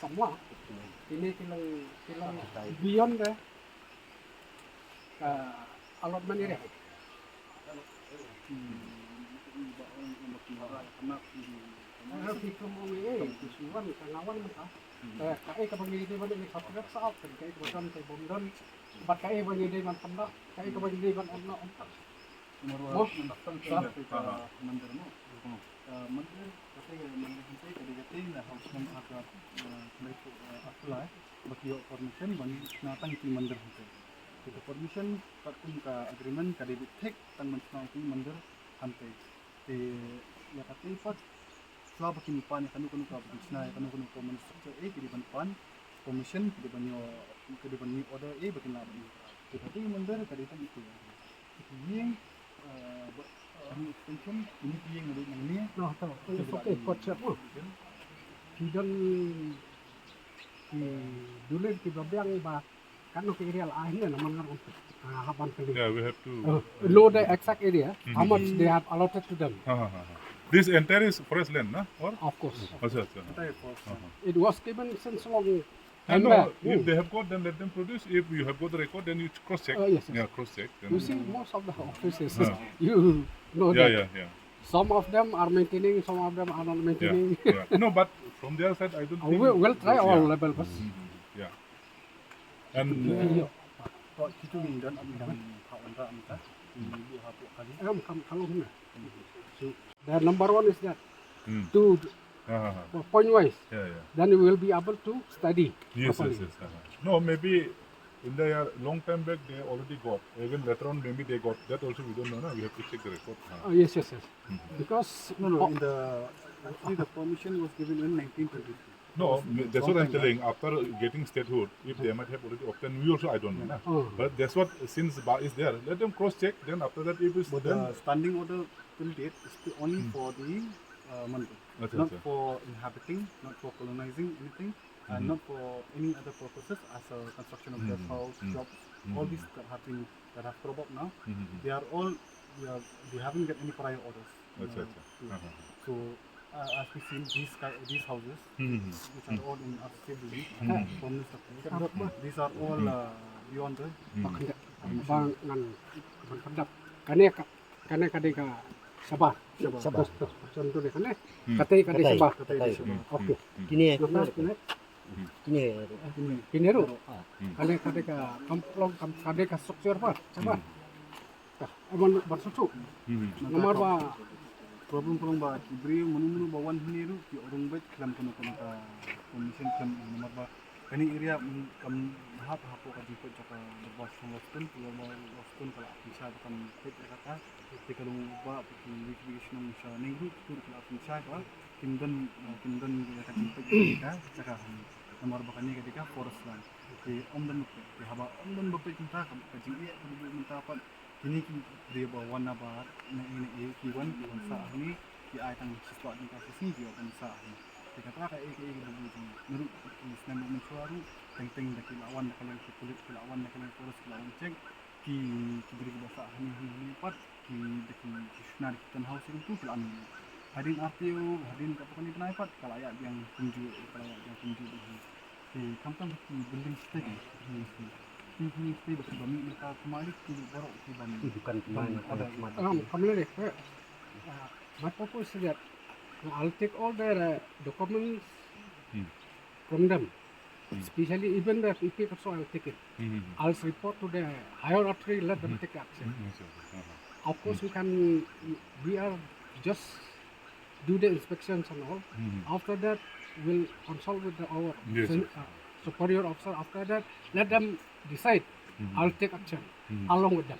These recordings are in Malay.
semua ini kilang beyond the allotment area. Suwan kangawan mentah. Kai kapangidi man ni saprat saap kai bodan kai bondan. Bat kai bangidi man panda, kai kapangidi man onna onta. Mo mandir mo. Mandir kasi mandir Jingtei kadagati na house ng akat apply bakyo permission ban natang ti mandir Jingtei. Kita permission katun ka agreement kadibit tek tang mentang ti mandir Jingtei. Te ya kati pat selama kini pan kanu ka bisna kanu common structure kediban pan permission kediban ni order bakin laban. Kita ti mandir kaditan itu. Yang extension ini yang ada yang ni. Nah, tahu. Okey, konsep tu. Tidak dulu kita biang bah kan untuk area lain namanya untuk haban kali. Yeah, we have to know the exact area, how much they have allotted to them. This entire is forest land, na? Or? Of course. It was given since long. And no, if they have got, then let them produce. If you have got the record, then you cross-check. Yes. Yeah, cross-check. You see, most of the offices, you know that. Yeah. Some of them are maintaining, some of them are not maintaining. Yeah. No, but from their side, I don't think. We'll try all levels. Yeah. And the number one is that to point wise. Then we will be able to study. Yes. No, maybe in the long time back they already got. Even later on, maybe they got. That also we don't know. No? We have to check the record. Yes. Because in actually the permission was given in 1923. No, that's what I'm telling. After getting statehood, if they might have already obtained, we also I don't know. But that's what since bar is there, let them cross check. Then after that, if it's but the standing order till date is only for the mandir, not for inhabiting, not for colonizing anything, and not for any other purposes as a construction of their house, jobs, all these that have cropped up now. They are all they haven't got any prior orders. So. As we see these houses, which are all in RCA building, these are all beyond the Kane kadeka sabar. Contoh deh kane. Kate sabar. Oke. Kini ru. Kane kadeka kamplong kadeka struktur apa? Sabar. Aman bersusu. Nomor ba problem ba ibri munu bawan hiniru ki orang bet klam kono ka commission klam nomor ba kani area kam hap hapo ka diko jaka berbas Western pulau Western kala bisa kan pet kata kalau ba weekly sha ninggu tur kala bisa ba kindan ya kan pet ka jaka nomor ba kani ketika forest land ki omdan ki haba omdan ba pet kita ka jingi minta apa ini dia bawa nabar ini kiwan sa ini di ayat yang sesuatu di kasih dia akan sa ini dikatakan kayak begitu menurut Islam mensuaru teng dak lawan kalian kulit lawan kalian terus lawan cek ki beri bahasa ini pat ki sunar kita house itu pelan hadin artiu hadin kapan ini naik pat kalau ayat yang tunjuk di kampung building stay ini stay bersama mereka kembali ke baru ke bukan kembali deh. My purpose is that I'll take all their documents from them, especially even the EP also I'll take it. I'll report to the higher authority, let them take action. Of course, we are just do the inspections and all. After that, we'll consult with our superior officer. After that, let them decide. I'll take action along with them.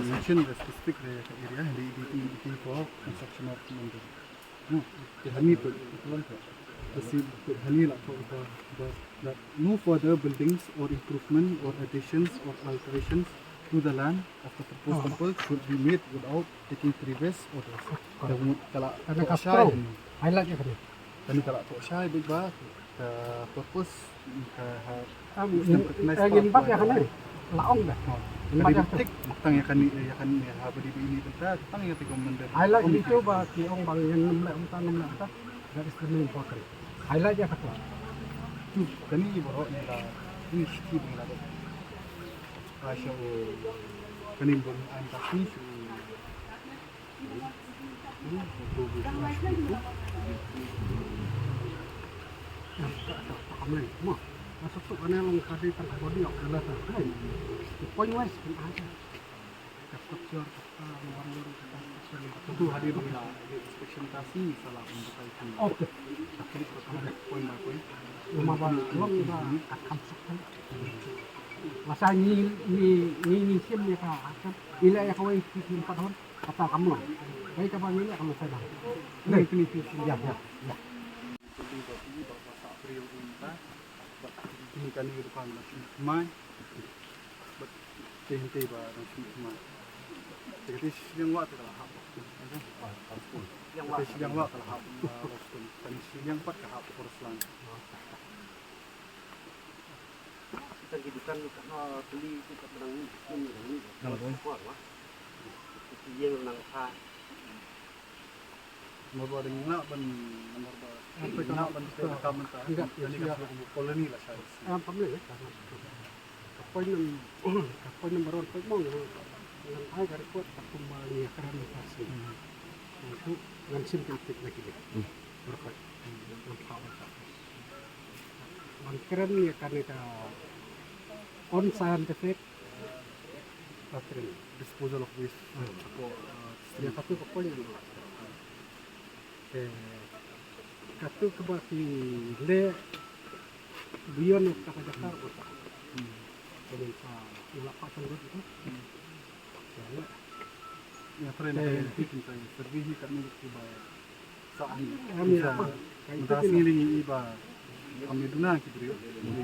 Mention the specific area looking for construction of mandir. No further buildings or improvement or additions or alterations to the land of the proposed temple should be made without taking previous orders. Kalau Syai highlight ya kan. Dan kalau Syai baik purpose ingin bak ya kan laong dah. Kaditik tang yakan habari ini bentar tang ya tiga mender. Highlight dito ba kiong bang yan namla ta? That is the main important. Highlight ya kato. Tu kani bro nila ini ski bela. Asya kani bon an tapi su. Kamen, mo. Masuk tu kan yang tadi tang body of the letter. Point wise pun ada. Structure kata warrior kata Itu hadir bila inspection tasi salah untuk itu. okay. Tapi perkara point by point. Rumah bang long ba akan sakit. Masa ni sim ya ka. Ila ya kawai kisim padon kata kamu. Baik ka bang ini kamu saya. Nah, ini ya. Jadi bagi bahasa April kita ini kan di depan masih mai. Jingtei ba masih mai. Jadi siang waktu kalau hap. Yang siang waktu kalau hap. Dan siang pat kalau hap Ruslan. Kita gidukan beli kita pedang ini. Kalau boleh. Itu yang nang ha. Nomor ada ngak ban nomor ba. Ngak ban kita rekam mentah. Jadi kan koloni lah saya. Pamle ya. Poin nomor 1 poin mo yang ay kari ko takumbali karan kasi. Itu yang simplific lagi deh. Berkat. Mangkeren ya karena ka on scientific patron Disposal of waste. Ako ya katu pokoknya katu kebaki le bion ka Jakarta ko ta. Jadi sa ilapa sanggot itu. Ya friend bikin saya servis kat ni tiba. Sabi. Kami Bisa apa? mendasi ni iba. Kami duna kita yo.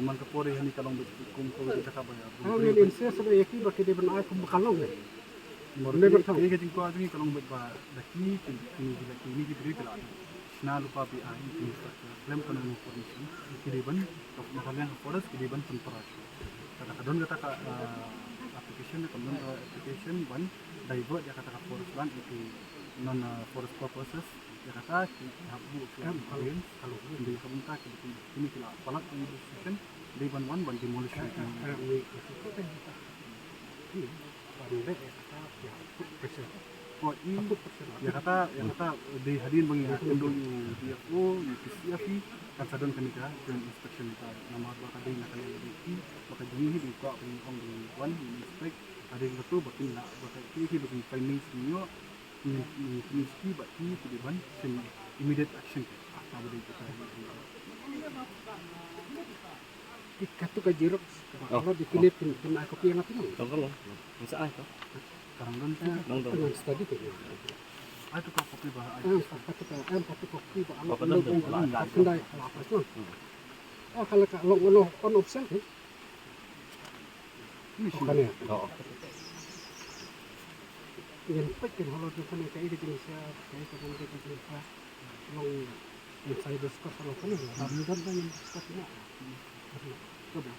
Iman ka pore hani kalong kumpul kita ka bayar. Kalau ini insia sudah yakni baki dia benar aku bakalong ni. Morne bertang. Ini kita ko admi kalong ba daki ini kita bila. Na lupa Be-Aiñ ini klaim kana information. Kiriban makalyang forest kiriban temperature. Kadang-kadang kata application application one divert ya kata forest land itu non forest purposes ya kata habu kalau di komentar ini kila palak investigation divert one ban demolition oh ini ya kata di Hadien bang ya kendul DFO PCF kan sadon kanika dan inspection kita nama bakal di nakal di bakal jumi di ko ang di one inspect ada yang betul bakin nak bakal ini bakin findings niyo ni ski baki di ban sim immediate action apa boleh kita Katu ka Jurip kalau di Filipina pun aku piang apa ni? Kalau masa ay ko. sekarang don Dengan study tu. ada ka kopi bah Patu kopi ba alam kendai apa tu? Kalau kalau on option ni. ini Bukan ya. Oo. Yang penting kalau tu kan kayak di Indonesia, kayak di Indonesia, long inside the stuff kalau kan, dan yang stuff ni. Coba.